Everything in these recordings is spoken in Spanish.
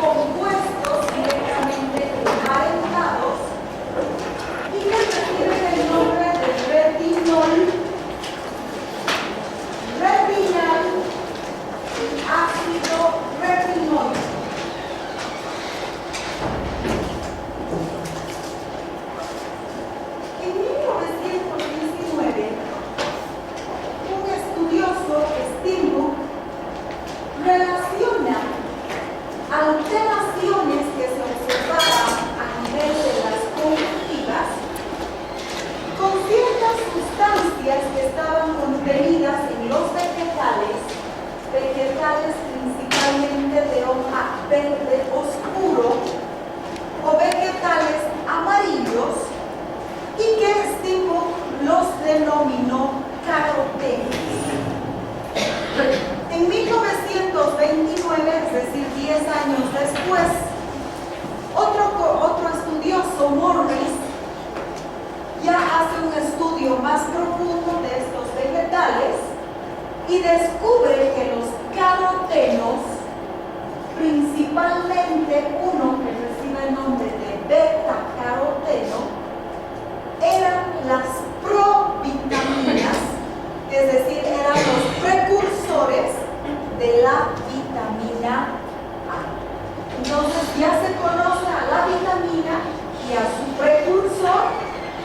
compuestos directamente emparentados y que reciben el nombre de retinol, retinal y ácido retinoico. En 1919, un estudioso, Steinbuch, relaciona alteraciones que se observaban a nivel de las conjuntivas con ciertas sustancias que estaban contenidas en los vegetales principalmente de hoja verde oscuro o vegetales amarillos, y que Steinbuch los denominó carotenos. En 1929, es decir, 10 años después, otro estudioso, Morris, ya hace un estudio más profundo de estos vegetales y descubre que los carotenos, principalmente uno que recibe el nombre de beta-caroteno, eran las provitaminas, es decir, eran los precursores de la vitamina A. Entonces ya se conoce a la vitamina y a su precursor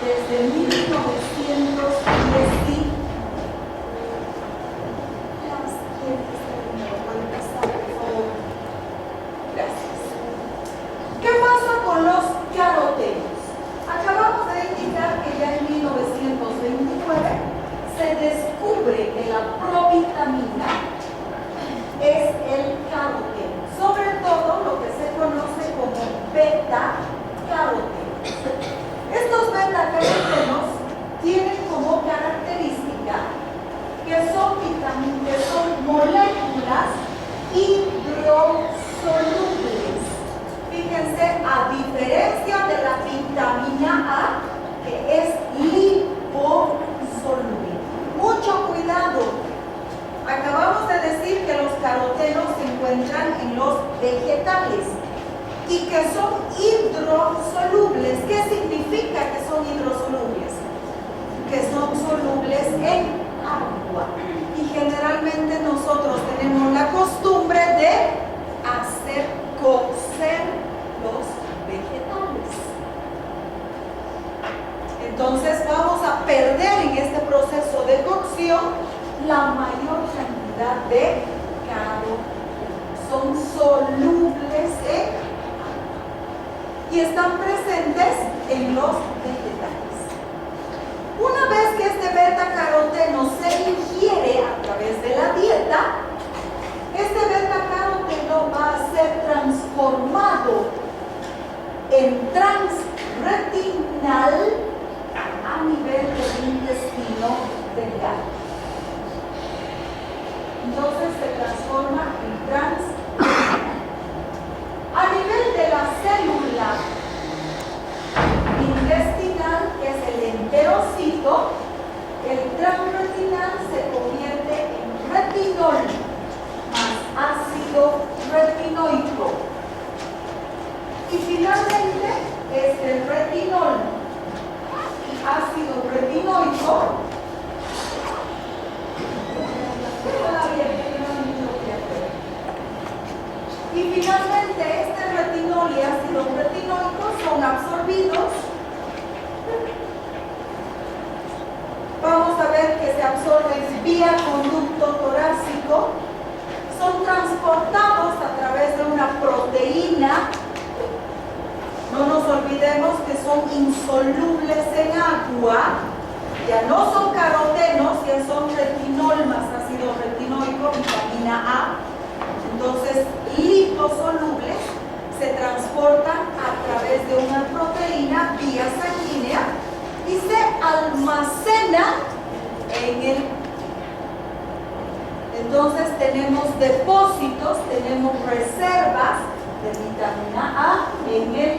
desde 1910. Gracias. ¿Qué pasa con los carotenos? Acabamos de indicar que ya en 1929 se descubre que la provitamina es el caroteno, sobre todo lo que se conoce como beta-carotenos. Estos beta-carotenos tienen como característica que son moléculas hidrosolubles. Fíjense, a diferencia de la vitamina A, que es liposoluble. Mucho cuidado. Acabamos de decir que los carotenos se encuentran en los vegetales y que son hidrosolubles. ¿Qué significa que son hidrosolubles? Que son solubles en agua. Y generalmente nosotros tenemos la costumbre de hacer cocer los vegetales. Entonces vamos a perder en este proceso de cocción la mayor cantidad de carotenos. Son solubles en agua y están presentes en los vegetales. Una vez que este beta-caroteno se ingiere a través de la dieta, este beta-caroteno va a ser transformado en transretinal a nivel del intestino delgado. Entonces se transforma en transretinal. A nivel de la célula intestinal, que es el enterocito, el transretinal se convierte en retinol más ácido retinoico. Y finalmente, este retinol y ácido retinoico y finalmente este retinol y ácido retinoico son absorbidos. Vamos a ver que se absorben vía conducto torácico, son transportados a través de una proteína. No nos olvidemos que son insolubles en agua, ya no son carotenos, ya son retinol más ácido retinoico, vitamina A. Entonces, liposolubles se transportan a través de una proteína vía sanguínea y se almacena en el. Entonces tenemos depósitos, tenemos reservas de vitamina A en el.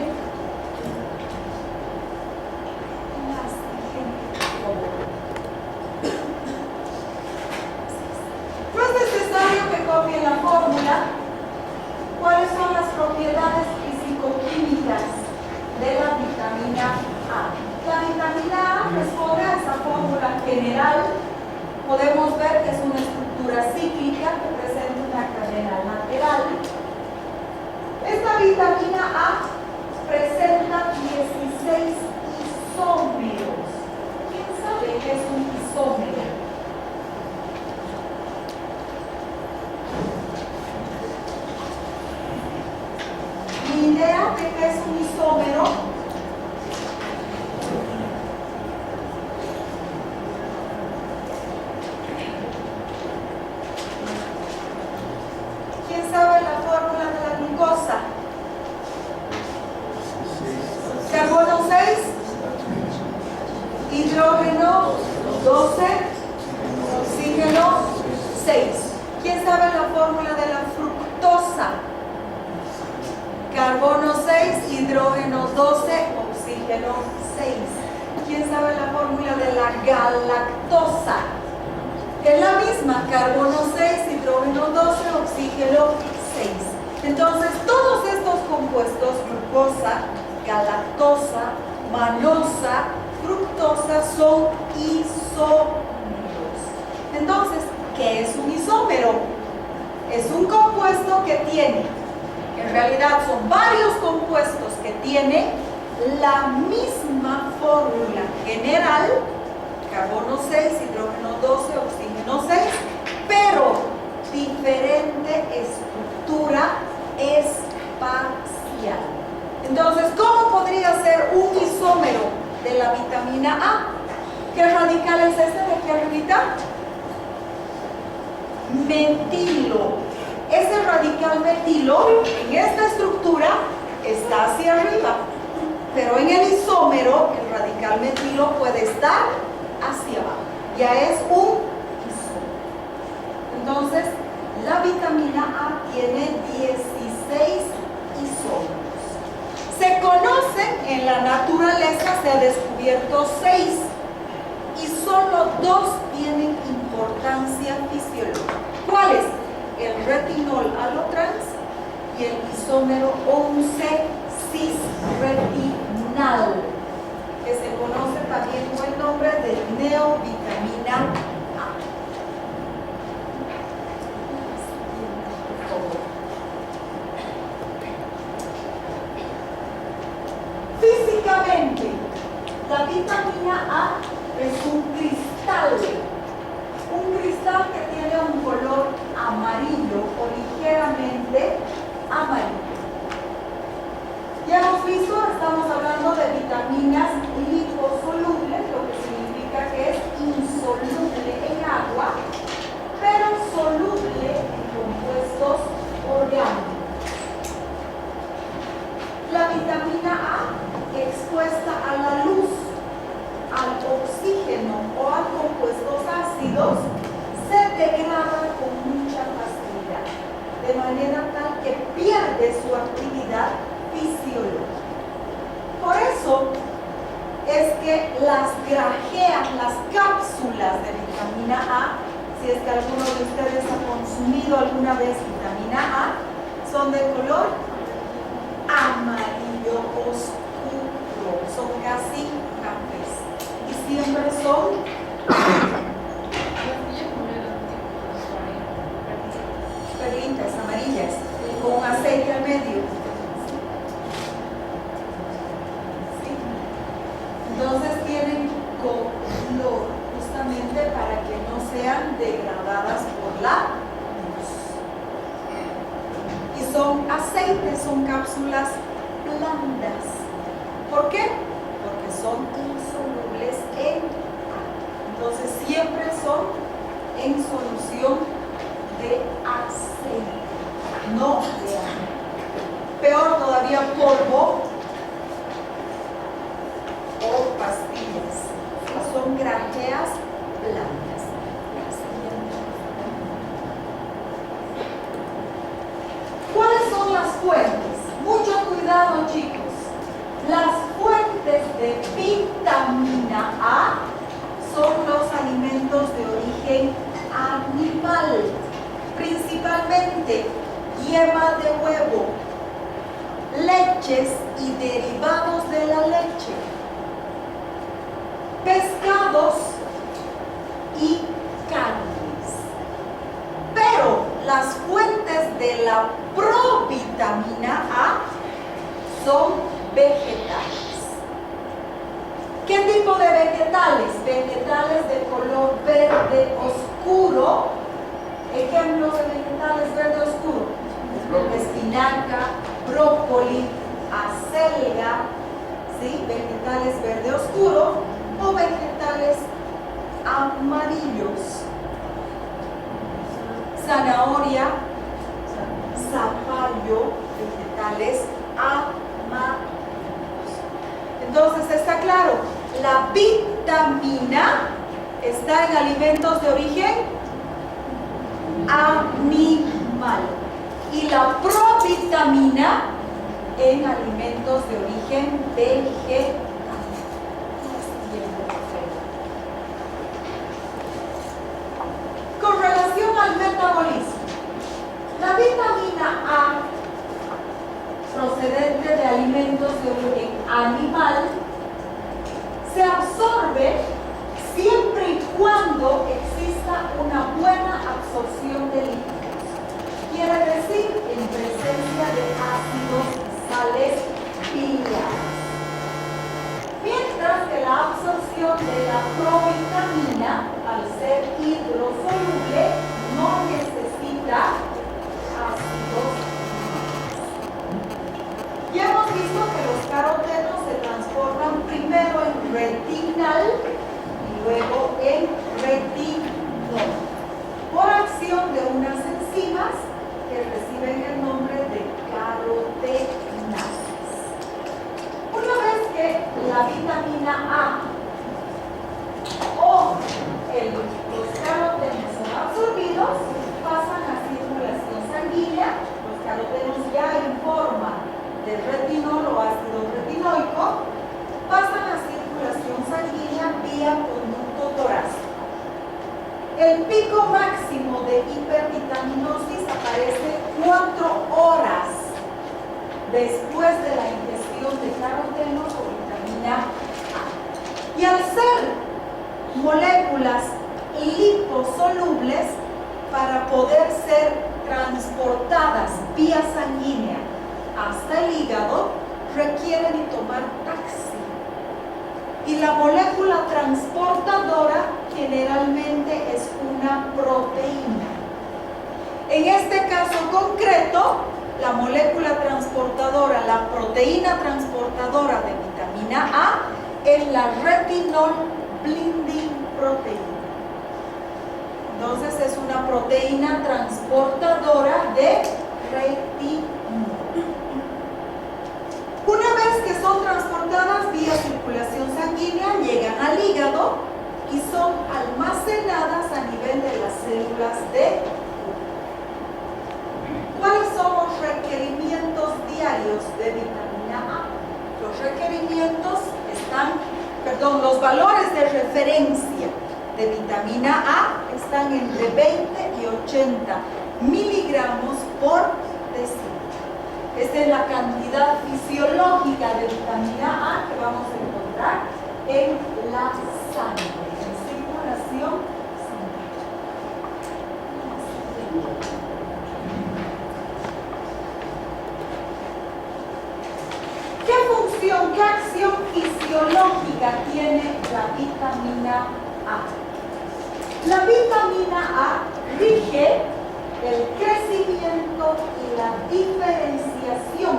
No es necesario que copien la fórmula. ¿Cuáles son las propiedades podemos ver que es una estructura cíclica que presenta una cadena lateral. Esta vitamina A presenta 16 isómeros. ¿Quién sabe qué es un isómero? Mi idea de qué es un isómero sabe la fórmula de la glucosa. Carbono 6, hidrógeno 12, oxígeno 6. ¿Quién sabe la fórmula de la fructosa? Carbono 6, hidrógeno 12, oxígeno 6. ¿Quién sabe la fórmula de la galactosa? Es la misma, carbono 6, hidrógeno 12, oxígeno 6. Entonces, todos estos compuestos, glucosa, galactosa, manosa, fructosa, son isómeros. Entonces, ¿qué es un isómero? Es un compuesto que tiene, en realidad son varios compuestos que tienen la misma fórmula general, carbono 6, hidrógeno 12, oxígeno 6, pero diferente estructura espacial. Entonces, ¿cómo podría ser un isómero de la vitamina A? ¿Qué radical es este de aquí arribita? Metilo. Ese radical metilo en esta estructura está hacia arriba, pero en el isómero el radical metilo puede estar hacia abajo. Ya es un isómero. Entonces, la vitamina A tiene 16 isómeros. Se conocen en la naturaleza, se ha descubierto 6 y solo 2 tienen importancia fisiológica. ¿Cuáles? El retinol alotrans y el isómero 11 cisretinal, que se conoce también con el nombre de neovitamina A. Físicamente, la vitamina A es un cristal que tiene un color amarillo o ligeramente amarillo. Ya hemos visto, estamos hablando de vitaminas liposolubles, lo que significa que es insoluble en agua, pero soluble en compuestos orgánicos. La vitamina A, expuesta a la luz, al oxígeno o a compuestos ácidos, se degrada con mucha facilidad, de manera tal que pierde su actividad fisiológica. Por eso es que las grajeas, las cápsulas de vitamina A, si es que alguno de ustedes ha consumido alguna vez vitamina A, son de color amarillo oscuro, son casi cafés y siempre son perlitas amarillas con aceite al medio. ¿Sí? Entonces tienen color justamente para que no sean degradadas por la luz. Y son aceites, son cápsulas blandas. ¿Por qué? Porque son insolubles en agua. Entonces siempre son en solución de aceite, no de agua. Peor todavía, polvo o pastillas. Son grajeas blancas. ¿Cuáles son las fuentes? Mucho cuidado, chicos. Las fuentes de vitamina A son los alimentos de origen animal, principalmente yema de huevo, leches y derivados de la leche, pescados y carne. son vegetales. ¿Qué tipo de vegetales? Vegetales de color verde oscuro. Ejemplos de vegetales verde oscuro: espinaca, brócoli, acelga, ¿sí? Vegetales verde oscuro o vegetales amarillos. Zanahoria, zapallo, vegetales amarillos. Entonces, está claro, la vitamina está en alimentos de origen animal y la provitamina en alimentos de origen vegetal. Con relación al metabolismo, la vitamina A, procedente de alimentos de origen animal, se absorbe siempre y cuando exista una buena absorción de líquidos. Quiere decir, en presencia de ácidos y sales biliares. Mientras que la absorción de la provitamina, al ser hidrosoluble, no necesita ácidos. Ya hemos visto que los carotenos se transportan primero en retinal y luego en retinol por acción de unas enzimas que reciben el nombre de carotenases. Una vez que la vitamina A o los carotenos son absorbidos, pasan a circulación sanguínea. Los carotenos ya en forma de retinol o ácido retinoico pasan a circulación sanguínea vía conducto torácico. El pico máximo de hipervitaminosis aparece 4 horas después de la ingestión de carotenos o vitamina A. Y al ser moléculas liposolubles, para poder ser transportadas vía sanguínea hasta el hígado, requieren tomar taxi. Y la molécula transportadora generalmente es una proteína. En este caso concreto, la molécula transportadora, la proteína transportadora de vitamina A, es la retinol binding protein. Entonces es una proteína transportadora de retinol. Una vez que son transportadas vía circulación sanguínea, llegan al hígado y son almacenadas a nivel de las células de. ¿Cuáles son los requerimientos diarios de vitamina A? Los requerimientos los valores de referencia de vitamina A están entre 20 y 80 miligramos por decilitro. Esta es la cantidad fisiológica de vitamina A que vamos a encontrar en la sangre, en circulación sanguínea. ¿Qué función, qué acción fisiológica tiene la vitamina A? La vitamina A rige el crecimiento y la diferenciación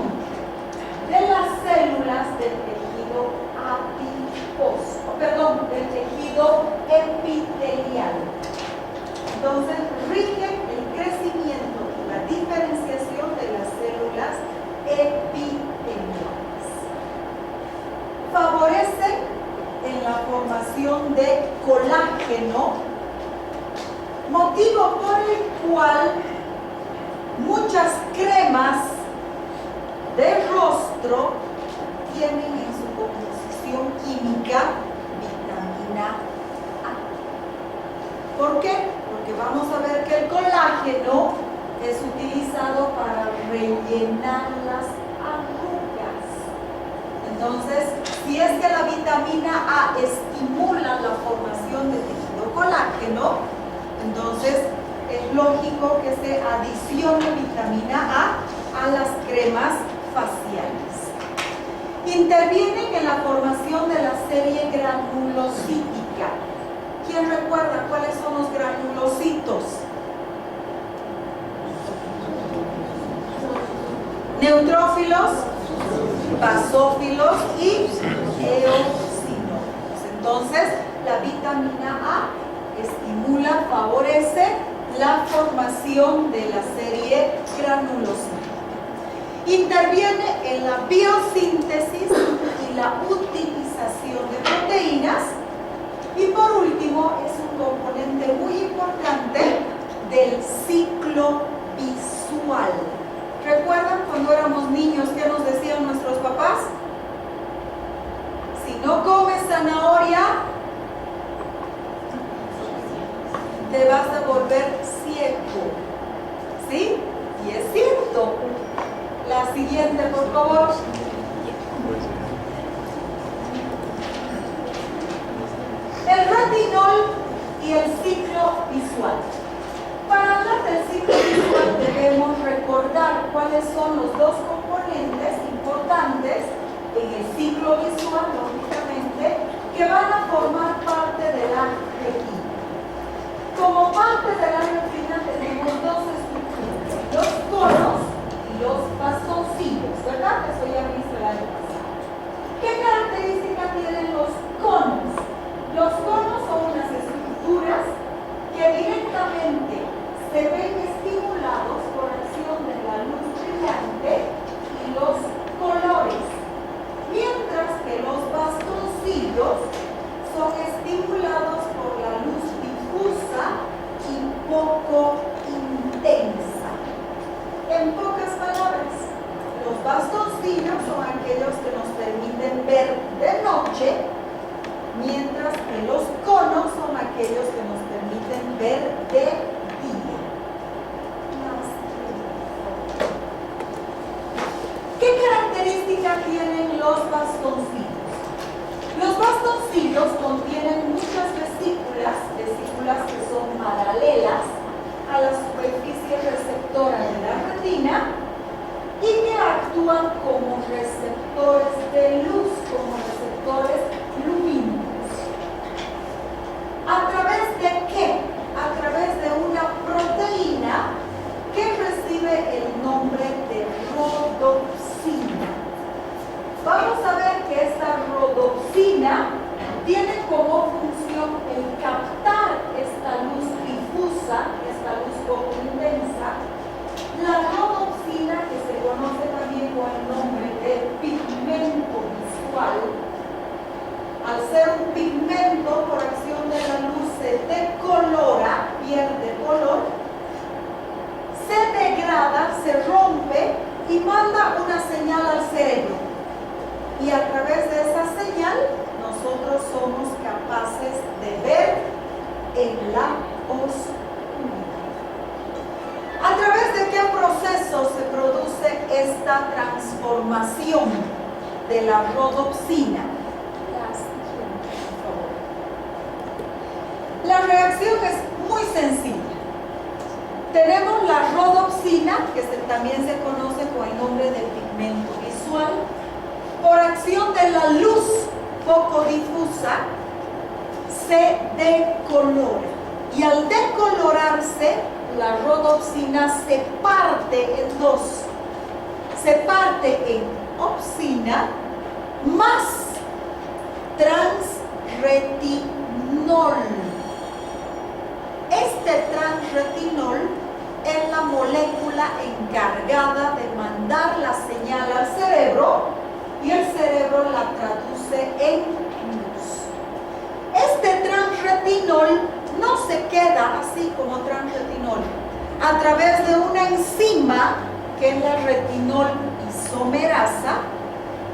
de las células del tejido del tejido epitelial. Entonces, rige el crecimiento y la diferenciación de las células epiteliales. Favorece en la formación de colágeno, motivo por el cual muchas cremas de rostro tienen en su composición química vitamina A. ¿Por qué? Porque vamos a ver que el colágeno es utilizado para rellenar las arrugas. Entonces, si es que la vitamina A estimula la formación de tejido colágeno, entonces es lógico que se adicione vitamina A las cremas faciales. Intervienen en la formación de la serie granulocítica. ¿Quién recuerda cuáles son los granulocitos? Neutrófilos, basófilos y eosinofilos. Entonces, la vitamina A estimula, favorece la formación de la serie granulocítica. Interviene en la biosíntesis y la utilización de proteínas. Y por último, es un componente muy importante del ciclo visual. ¿Recuerdan cuando éramos niños qué nos decían nuestros papás? Si no comes zanahoria, te vas a volver ciego. ¿Sí? Y es cierto. La siguiente, por favor. El retinol y el ciclo visual. Para hablar del ciclo visual debemos recordar cuáles son los dos componentes importantes en el ciclo visual, lógicamente, que van a formar parte de la retina. Como parte de la retina tenemos dos estructuras, los conos y los bastoncillos, ¿verdad? Eso ya viste el año pasado. ¿Qué características tienen los conos? Los conos son unas estructuras que directamente se ven estimulados por acción de la luz brillante y los colores, mientras que los bastoncillos son estimulados por la luz difusa y poco intensa. En pocas palabras, los bastoncillos son aquellos que nos permiten ver de noche, mientras que los conos son aquellos que nos permiten ver de día. ¿Qué características tienen los bastoncillos? Los bastoncillos contienen muchas vesículas que son paralelas a la superficie receptora de la retina y que actúan como receptores de luz, como receptores lumínicos. ¿A través de qué? A través de una proteína que recibe el nombre de rodopsina. Vamos a ver que esta rodopsina tiene como función el captar esta luz difusa, esta luz poco intensa. La rodopsina, que se conoce también con el nombre de pigmento visual, al ser un pigmento por acción de la luz se decolora, pierde color, se degrada, se rompe y manda una señal al cerebro. Y a través de esa señal nosotros somos capaces de ver en la oscuridad. ¿A través de qué proceso se produce esta transformación de la rodopsina? La reacción es muy sencilla. Tenemos la rodopsina, que también se conoce con el nombre de pigmento visual. Por acción de la luz poco difusa, se decolora. Y al decolorarse, la rodopsina se parte en dos. Se parte en opsina más transretinol. Este transretinol es la molécula encargada de mandar la señal al cerebro y el cerebro la traduce en luz. Este transretinol no se queda así como transretinol. A través de una enzima que es la retinol isomerasa,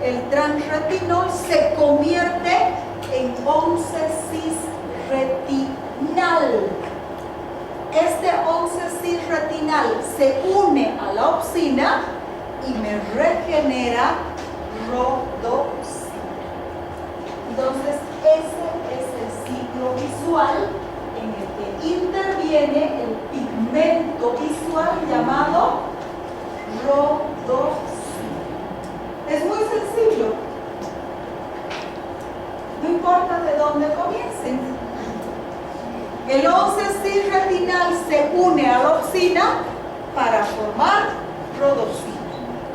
el transretinol se convierte en 11-cis-retinal. Este 11-cis-retinal se une a la opsina y me regenera rodopsina. Entonces, ese es el ciclo visual en el que interviene el pigmento visual llamado rodopsina. Es muy sencillo. El 11-cis-retinal se une a la opsina para formar rodopsina.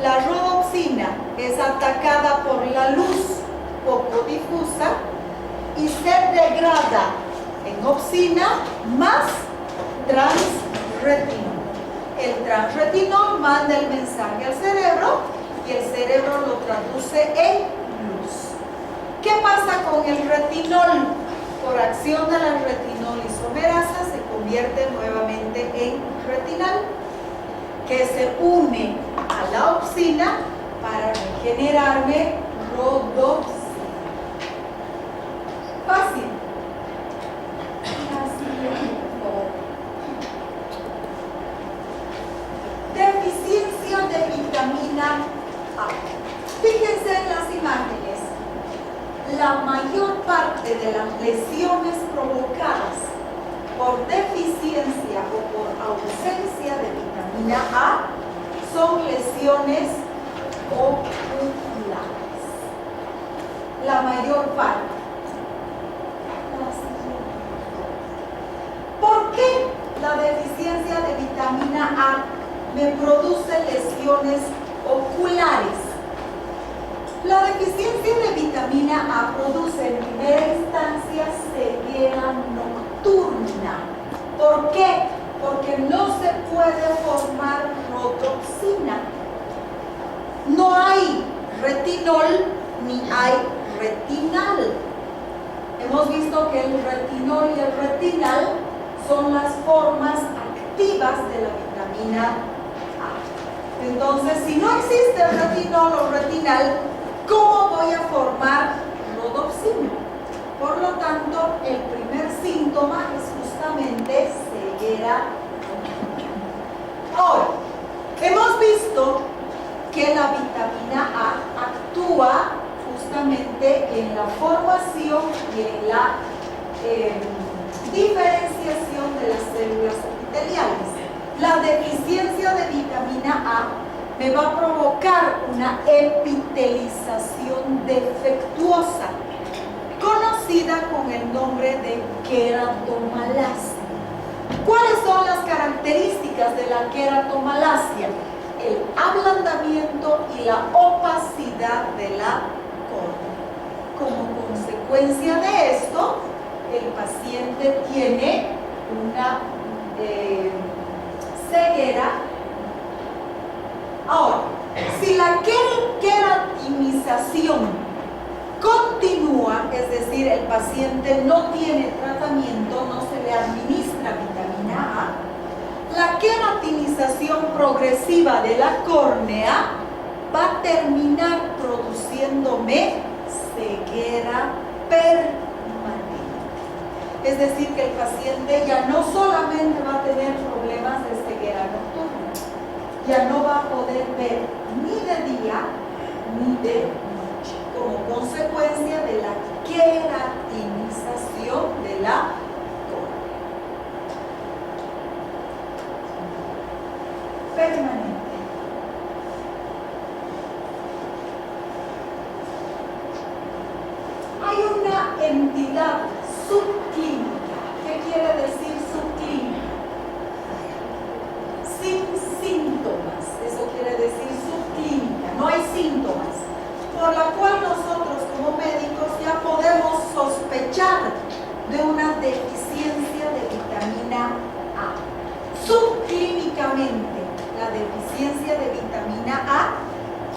La rodopsina es atacada por la luz poco difusa y se degrada en opsina más transretinol. El transretinol manda el mensaje al cerebro y el cerebro lo traduce en luz. ¿Qué pasa con el retinol? Por acción de la retinol isomerasa se convierte nuevamente en retinal, que se une a la opsina para regenerarme rodopsina. Fácil. Deficiencia de vitamina A. Fíjense en las imágenes. La mayor parte de las lesiones provocadas por deficiencia o por ausencia de vitamina A son lesiones oculares. La mayor parte. ¿Por qué la deficiencia de vitamina A me produce lesiones oculares? La deficiencia de vitamina A produce en primera instancia ceguera nocturna. ¿Por qué? Porque no se puede formar rodopsina. No hay retinol ni hay retinal. Hemos visto que el retinol y el retinal son las formas activas de la vitamina A. Entonces, si no existe retinol o retinal, ¿cómo voy a formar rodopsina? Por lo tanto, el primer síntoma es justamente ceguera. Ahora, hemos visto que la vitamina A actúa justamente en la formación y en la diferenciación de las células epiteliales. La deficiencia de vitamina A me va a provocar una epitelización defectuosa, conocida con el nombre de queratomalacia. ¿Cuáles son las características de la queratomalacia? El ablandamiento y la opacidad de la córnea. Como consecuencia de esto, el paciente tiene una ceguera. Ahora, si la queratinización continúa, es decir, el paciente no tiene tratamiento, no se le administra vitamina A, la queratinización progresiva de la córnea va a terminar produciéndome ceguera permanente. Es decir, que el paciente ya no solamente va a tener problemas de ceguera nocturna, ya no va a poder ver ni de día ni de noche, como consecuencia de la queratinización de la córnea. Permanente. Hay una entidad subclínica. ¿Qué quiere decir subclínica? Sin síntomas. Eso quiere decir subclínica. No hay síntomas. Por la cual nosotros como médicos ya podemos sospechar de una deficiencia de vitamina A. Subclínicamente, la deficiencia de vitamina A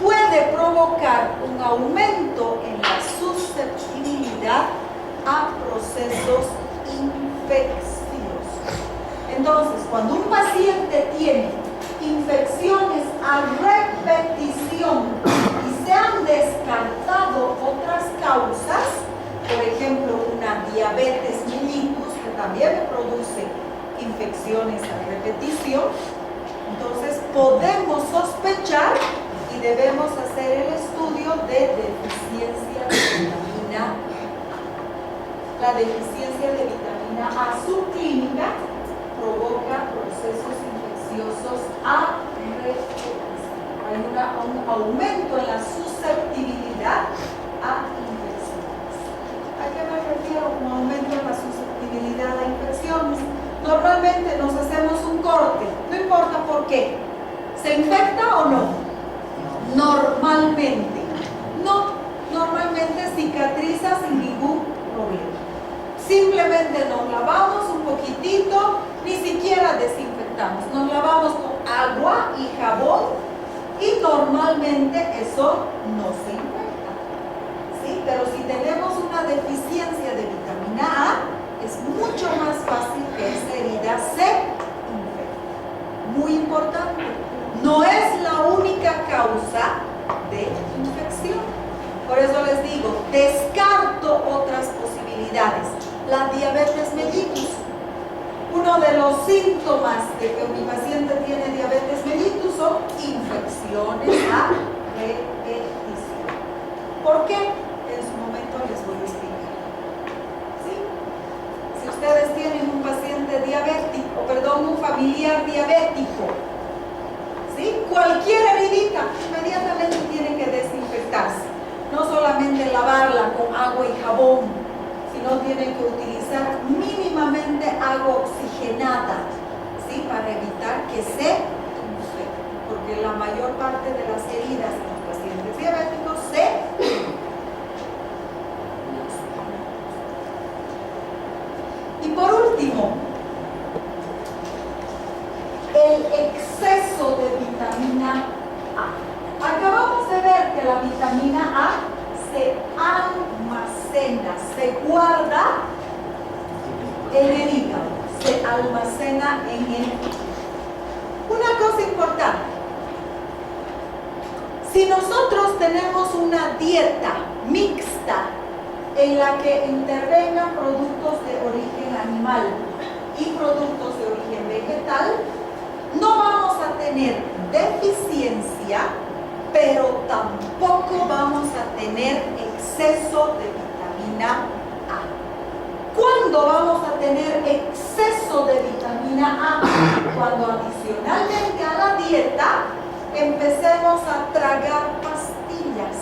puede provocar un aumento en la susceptibilidad a procesos infecciosos. Entonces, cuando un paciente tiene infecciones a repetición y se han descartado otras causas, por ejemplo, una diabetes mellitus, que también produce infecciones a repetición, entonces podemos sospechar y debemos hacer el estudio de deficiencia de vitamina A. La deficiencia de vitamina A subclínica provoca procesos infecciosos a repetición. Hay un aumento en la susceptibilidad a infecciones. ¿A qué me refiero con aumento en la susceptibilidad a infecciones? normalmente nos hacemos un corte, no importa por qué. ¿Se infecta o no? Normalmente. No, normalmente cicatriza sin ningún problema. Simplemente nos lavamos un poquitito, ni siquiera desinfectamos. Nos lavamos con agua y jabón y normalmente eso no se infecta. ¿Sí? Pero si tenemos una deficiencia de vitamina A, es mucho más fácil que esa herida se infecte. Muy importante. No es la única causa de infección. Por eso les digo, descarto otras posibilidades. La diabetes mellitus. Uno de los síntomas de que mi paciente tiene diabetes mellitus son infecciones a repetición. ¿Por qué? En su momento les voy a explicar. ¿Sí? Si ustedes tienen un paciente diabético, un familiar diabético, ¿sí? Cualquier heridita inmediatamente tiene que desinfectarse. No solamente lavarla con agua y jabón, sino tiene que utilizar mínimamente agua oxigenada, ¿sí? Para evitar que se infecte, porque la mayor parte de las heridas en los pacientes diabéticos se y por último, el exceso de vitamina A. Acabamos de ver que la vitamina A se almacena, se guarda en el hígado, se almacena en el hígado. Una cosa importante, si nosotros tenemos una dieta mixta en la que intervengan productos de origen animal y productos de origen vegetal, no vamos a tener deficiencia, pero tampoco vamos a tener exceso de vitamina A. ¿Cuándo vamos a tener exceso de vitamina A? Cuando adicionalmente a la dieta empecemos a tragar pastillas,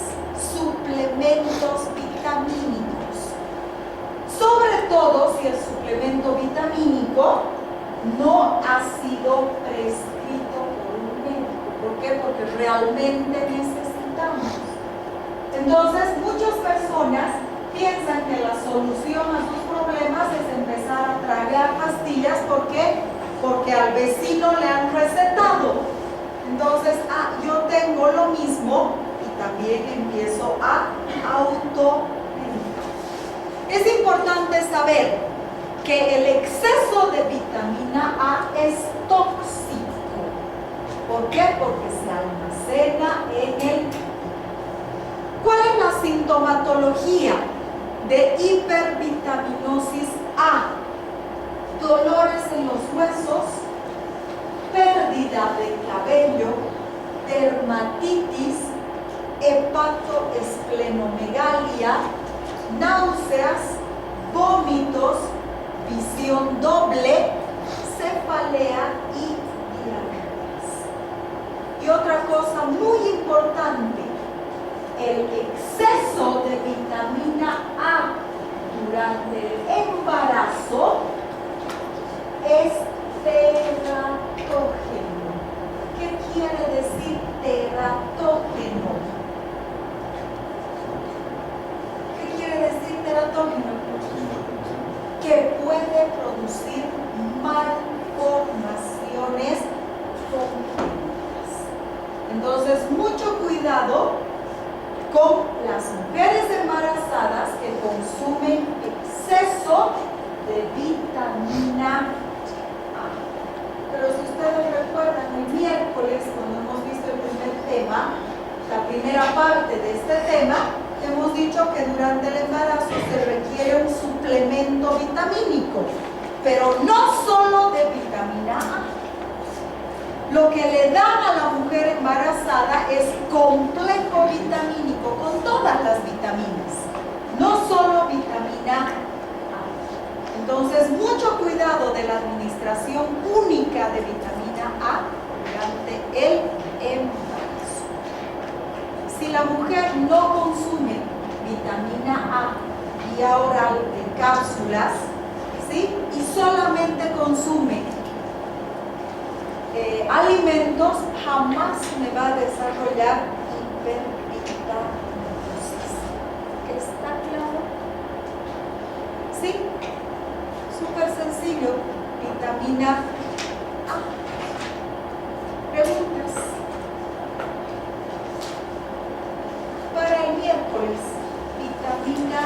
suplementos vitamínicos. Sobre todo si el suplemento vitamínico no ha sido prescrito por un médico. ¿Por qué? Porque realmente necesitamos. Entonces, muchas personas piensan que la solución a sus problemas es empezar a tragar pastillas. ¿Por qué? Porque al vecino le han recetado. Entonces, yo tengo lo mismo y también empiezo a automedicar. Es importante saber que el exceso de vitamina A es tóxico. ¿Por qué? Porque se almacena en el... ¿Cuál es la sintomatología de hipervitaminosis A? Dolores en los huesos, pérdida de cabello, dermatitis, hepatoesplenomegalia, náuseas, vómitos, visión doble, cefalea y diabetes. Y otra cosa muy importante, el exceso de vitamina A durante el embarazo es teratógeno. ¿Qué quiere decir teratógeno? ¿Qué quiere decir teratógeno? Que puede producir malformaciones congénitas. Entonces, mucho cuidado con las mujeres embarazadas que consumen exceso de vitamina A. Pero si ustedes recuerdan, el miércoles, cuando hemos visto el primer tema, la primera parte de este tema, hemos dicho que durante el embarazo se requiere un suplemento vitamínico, pero no solo de vitamina A. Lo que le dan a la mujer embarazada es complejo vitamínico con todas las vitaminas, no solo vitamina A. Entonces, mucho cuidado de la administración única de vitamina A durante el embarazo. Si la mujer no consume vitamina A vía oral en cápsulas, ¿sí? ¿sí? Y solamente consume alimentos, jamás me va a desarrollar hipervitamosis. ¿Está claro? ¿Sí? Súper sencillo. Vitamina A. Preguntas. Para el miércoles, vitamina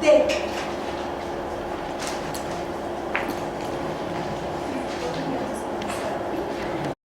D.